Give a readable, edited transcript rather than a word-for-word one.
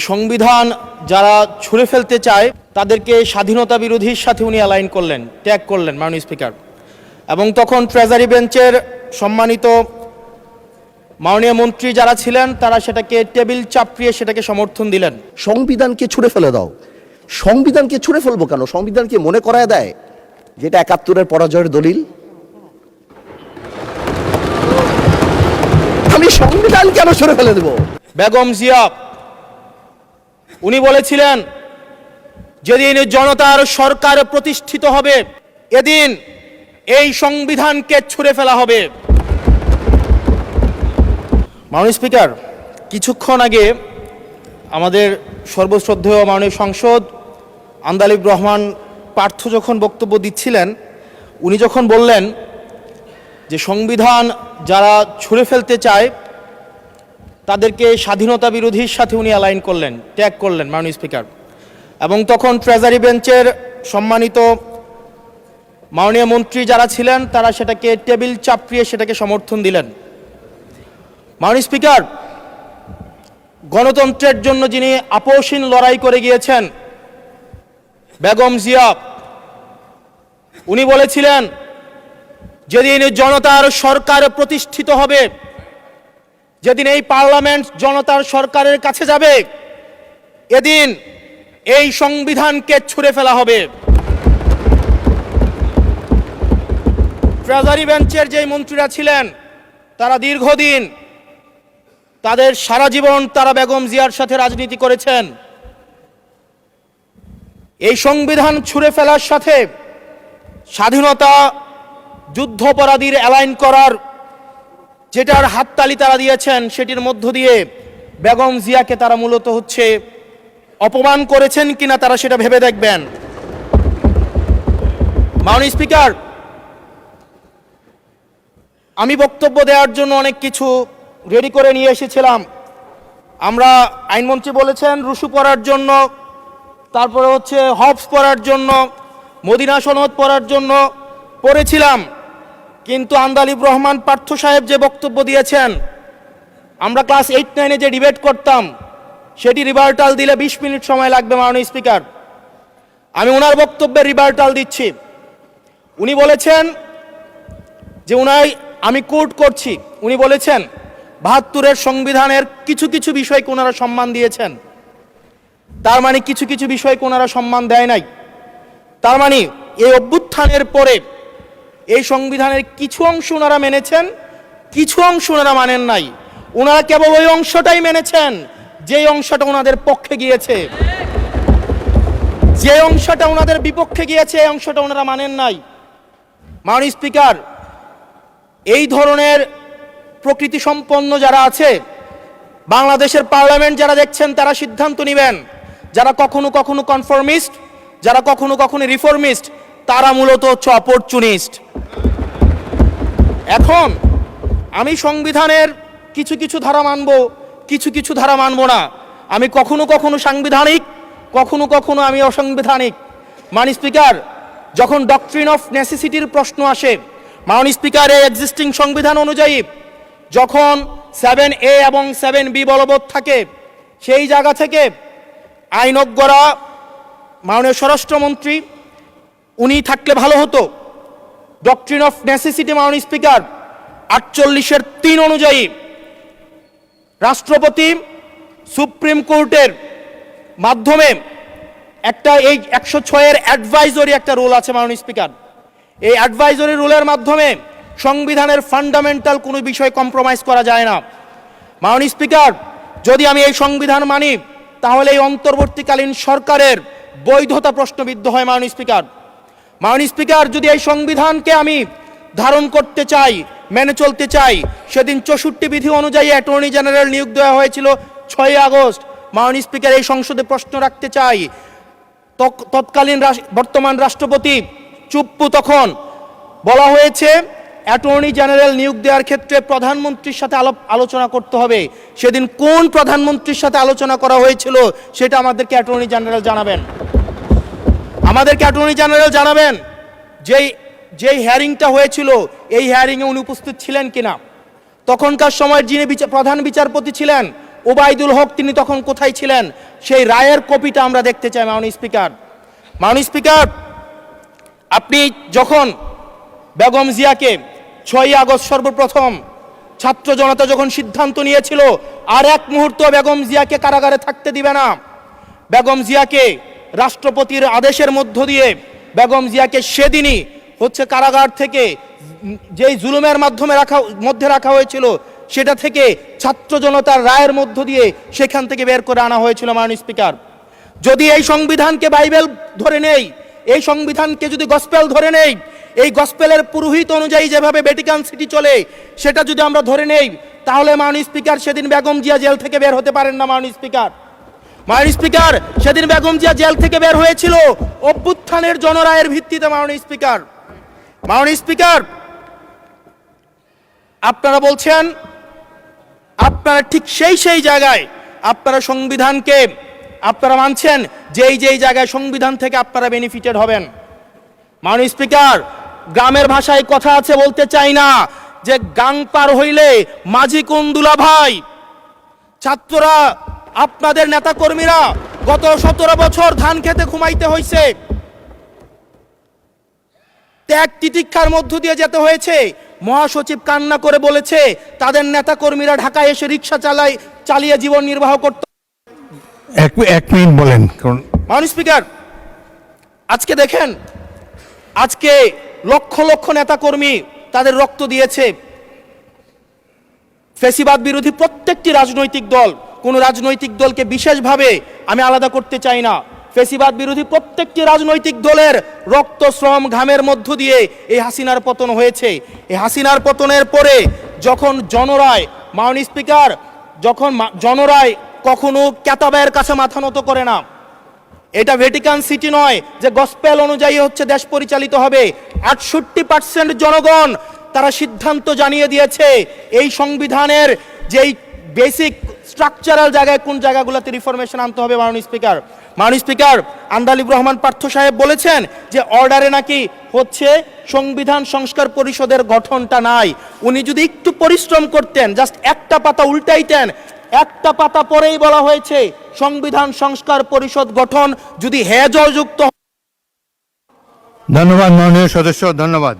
সংবিধান যারা ছুঁড়ে ফেলতে চায় তাদেরকে স্বাধীনতা বিরোধীর সাথে উনি অ্যালাইন করলেন, ট্যাগ করলেন মাননীয় স্পিকার। এবং তখন ট্রেজারি বেঞ্চের সম্মানিত মাননীয় মন্ত্রী যারা ছিলেন তারা সেটাকে টেবিল চাপড়িয়ে সেটাকে সমর্থন দিলেন। সংবিধানকে ছুঁড়ে ফেলে দাও। সংবিধানকে ছুঁড়ে ফেলবো কেন? সংবিধানকে মনে করায় দেয় যেটা ৭১-এর পরাজয়ের দলিল। আমি সংবিধান কেন ছুঁড়ে ফেলে দেব? বেগম জিয়া উনি বলেছিলেন, যেদিন জনতার সরকার প্রতিষ্ঠিত হবে এদিন এই সংবিধানকে ছুঁড়ে ফেলা হবে। মাননীয় স্পিকার, কিছুক্ষণ আগে আমাদের সর্বশ্রদ্ধেয় মাননীয় সংসদ আন্দালিব রহমান পার্থ যখন বক্তব্য দিচ্ছিলেন, উনি যখন বললেন যে সংবিধান যারা ছুঁড়ে ফেলতে চায় তাদেরকে স্বাধীনতা বিরোধীর সাথে উনি অ্যালাইন করলেন, ট্যাগ করলেন মাননীয় স্পিকার। এবং তখন ট্রেজারি বেঞ্চের সম্মানিত মাননীয় মন্ত্রী যারা ছিলেন তারা সেটাকে টেবিল চাপড়িয়ে সেটাকে সমর্থন দিলেন। মাননীয় স্পিকার, গণতন্ত্রের জন্য যিনি আপোষহীন লড়াই করে গিয়েছেন বেগম জিয়া, উনি বলেছিলেন, যেদিন জনতার সরকার প্রতিষ্ঠিত হবে, যেদিন এই পার্লামেন্ট জনতার সরকারের কাছে যাবে এদিন এই সংবিধানকে ছুঁড়ে ফেলা হবে। ট্রেজারি বেঞ্চের যে মন্ত্রীরা ছিলেন তারা দীর্ঘদিন তাদের সারা জীবন তারা বেগম জিয়ার সাথে রাজনীতি করেছেন। এই সংবিধান ছুঁড়ে ফেলার সাথে স্বাধীনতা যুদ্ধাপরাধীর অ্যালাইন করার যেটার হাততালি তারা দিয়েছেন, সেটির মধ্য দিয়ে বেগম জিয়াকে তারা মূলত হচ্ছে অপমান করেছেন কিনা তারা সেটা ভেবে দেখবেন। মাননীয় স্পিকার, আমি বক্তব্য দেওয়ার জন্য অনেক কিছু রেডি করে নিয়ে এসেছিলাম। আমরা আইনমন্ত্রী বলেছেন রুশু পড়ার জন্য, তারপরে হচ্ছে হবস পড়ার জন্য, মদিনা সনদ পড়ার জন্য পড়েছিলাম, কিন্তু আন্দালিব রহমান পার্থ সাহেব যে বক্তব্য দিয়েছেন, আমরা ক্লাস 8-9-এ যে ডিবেট করতাম সেটি রিভার্টাল দিলে 20 মিনিট সময় লাগবে। মাননীয় স্পিকার, আমি ওনার বক্তব্যের রিভার্টাল দিচ্ছি। উনি বলেছেন যে আমি কোট করছি, উনি বলেছেন ৭২-এর সংবিধানের কিছু কিছু বিষয়কে ওনারা সম্মান দিয়েছেন। তার মানে কিছু কিছু বিষয়কে ওনারা সম্মান দেয় নাই। তার মানে এই অভ্যুত্থানের পরে এই সংবিধানের কিছু অংশ ওনারা মেনেছেন, কিছু অংশ ওনারা মানেন নাই। ওনারা কেবল ওই অংশটাই মেনেছেন যে অংশটা ওনাদের পক্ষে গিয়েছে, যে অংশটা ওনাদের বিপক্ষে গিয়েছে এই অংশটা ওনারা মানেন নাই। মাননীয় স্পিকার, এই ধরনের প্রকৃতি সম্পন্ন যারা আছে বাংলাদেশের পার্লামেন্ট যারা দেখছেন তারা সিদ্ধান্ত নেবেন, যারা কখনো কখনো কনফর্মিস্ট, যারা কখনো কখনো রিফর্মিস্ট, তারা মূলত হচ্ছে অপরচুনিস্ট। এখন আমি সংবিধানের কিছু কিছু ধারা মানব, কিছু কিছু ধারা মানব না। আমি কখনো কখনো সাংবিধানিক, কখনো কখনো আমি অসাংবিধানিক। মাননীয় স্পিকার, যখন ডক্ট্রিন অফ নেসেসিটির প্রশ্ন আসে, মাননীয় স্পিকার, এই এক্সিস্টিং সংবিধান অনুযায়ী যখন 7A এবং 7B বলবৎ থাকে, সেই জায়গা থেকে আইনজ্ঞরা, মাননীয় স্বরাষ্ট্রমন্ত্রী উনি থাকলে ভালো হতো। ডক্ট্রিন অফ নেসেসিটি মাননীয় স্পিকার 48-এর 3 অনুযায়ী রাষ্ট্রপতি সুপ্রিম কোর্টের মাধ্যমে একটা এই 106-এর অ্যাডভাইজরি একটা রুল আছে মাননীয় স্পিকার। এই অ্যাডভাইজরি রুলের মাধ্যমে সংবিধানের ফান্ডামেন্টাল কোনো বিষয় কম্প্রোমাইজ করা যায় না। মাননীয় স্পিকার, যদি আমি এই সংবিধান মানি তাহলে এই অন্তর্বর্তীকালীন সরকারের বৈধতা প্রশ্নবিদ্ধ হয়। মাননীয় স্পিকার, মাননীয় স্পিকার, যদি এই সংবিধানকে আমি ধারণ করতে চাই, মেনে চলতে চাই, সেদিন 64 বিধি অনুযায়ী অ্যাটর্নি জেনারেল নিয়োগ দেওয়া হয়েছিল 6 আগস্ট। মাননীয় স্পিকার, এই সংসদে প্রশ্ন রাখতে চাই, তৎকালীন বর্তমান রাষ্ট্রপতি চুপ্পু, তখন বলা হয়েছে অ্যাটর্নি জেনারেল নিয়োগ দেওয়ার ক্ষেত্রে প্রধানমন্ত্রীর সাথে আলোচনা করতে হবে। সেদিন কোন প্রধানমন্ত্রীর সাথে আলোচনা করা হয়েছিল সেটা আমাদেরকে অ্যাটর্নি জেনারেল জানাবেন। আমাদেরকে অ্যাটর্নি জেনারেল জানাবেন যেই হিয়ারিংটা হয়েছিল এই হিয়ারিংয়ে উনি উপস্থিত ছিলেন কিনা, তখনকার সময় যিনি প্রধান বিচারপতি ছিলেন ওবায়দুল হক তিনি তখন কোথায় ছিলেন? সেই রায়ের কপিটা আমরা দেখতে চাই মাননীয় স্পিকার। মাননীয় স্পিকার, আপনি যখন বেগম জিয়াকে 6ই আগস্ট সর্বপ্রথম ছাত্র জনতা যখন সিদ্ধান্ত নিয়েছিল আর এক মুহূর্ত বেগম জিয়াকে কারাগারে থাকতে দিবে না, বেগম জিয়াকে রাষ্ট্রপতির আদেশের মধ্য দিয়ে বেগম জিয়াকে সেদিনই হচ্ছে কারাগার থেকে যেই জুলুমের মধ্যে রাখা হয়েছিল সেটা থেকে ছাত্র জনতার রায়ের মধ্য দিয়ে সেখান থেকে বের করে আনা হয়েছিল মাননীয় স্পিকার। যদি এই সংবিধানকে বাইবেল ধরে নেই, এই সংবিধানকে যদি গসপেল ধরে নেই, এই গসপেলের পুরোহিত অনুযায়ী যেভাবে ভ্যাটিকান সিটি চলে সেটা যদি আমরা ধরে নেই, তাহলে মাননীয় স্পিকার সেদিন বেগম জিয়া জেল থেকে বের হতে পারেন না। মাননীয় স্পিকার, মাননীয় স্পিকার, সেদিন বেগম জিয়া জেল থেকে বের হয়েছিল অভ্যুত্থানের জনরায়ের ভিত্তিতে। মাননীয় স্পিকার, মাননীয় স্পিকার, আপনারা বলছেন আপনারা ঠিক সেই জায়গায় আপনারা সংবিধানকে আপনারা মানছেন যেই জায়গায় সংবিধান থেকে আপনারা বেনিফিটেড হবেন। মাননীয় স্পিকার, গ্রামের ভাষায় কথা আছে, বলতে চাই না, যে গাং পার হইলে মাঝি কোন দুলা ভাই। ছাত্ররা, আপনাদের নেতা কর্মীরা গত 17 বছর ধান খেতে ঘুমাইতে হয়েছে, ত্যাগ তিতিক্ষার মধ্য দিয়ে যেতে হয়েছে। মহাসচিব কান্না করে বলেছে তাদের নেতা কর্মীরা ঢাকায় এসে রিক্সা চালিয়ে জীবন নির্বাহ করত। এক মিনিট বলেন। মাননীয় স্পিকার, আজকে দেখেন, আজকে লক্ষ লক্ষ নেতা কর্মী তাদের রক্ত দিয়েছে। ফ্যাসিবাদ বিরোধী প্রত্যেকটি রাজনৈতিক দল, কোন রাজনৈতিক দলকে বিশেষভাবে আমি আলাদা করতে চাই না, ফ্যাসিবাদ বিরোধী প্রত্যেকটি রাজনৈতিক দলের রক্ত শ্রম ঘামের মধ্য দিয়ে এই হাসিনার পতন হয়েছে। এই হাসিনার পতনের পরে যখন জনরায়, মাননীয় স্পিকার, যখন জনরায় কখনো কেতাবের কাছে মাথা নত করে না। এটা ভ্যাটিকান সিটি নয় যে গসপেল অনুযায়ী হচ্ছে দেশ পরিচালিত হবে। 68% জনগণ তারা সিদ্ধান্ত জানিয়ে দিয়েছে এই সংবিধানের যেই বেসিক স্ট্রাকচারাল জায়গায় কোন জায়গাগুলোতে রিফরমেশন আনতে হবে। মাননীয় স্পিকার, মাননীয় স্পিকার, আন্দালিব রহমান পার্থ সাহেব বলেছেন যে অর্ডারে নাকি হচ্ছে সংবিধান সংস্কার পরিষদের গঠনটা নাই। উনি যদি একটু পরিশ্রম করতেন, জাস্ট একটা পাতা উল্টাইতেন, একটা পাতা পরেই বলা হয়েছে সংবিধান সংস্কার পরিষদ গঠন যদি যুক্ত। ধন্যবাদ মাননীয় সদস্য, ধন্যবাদ।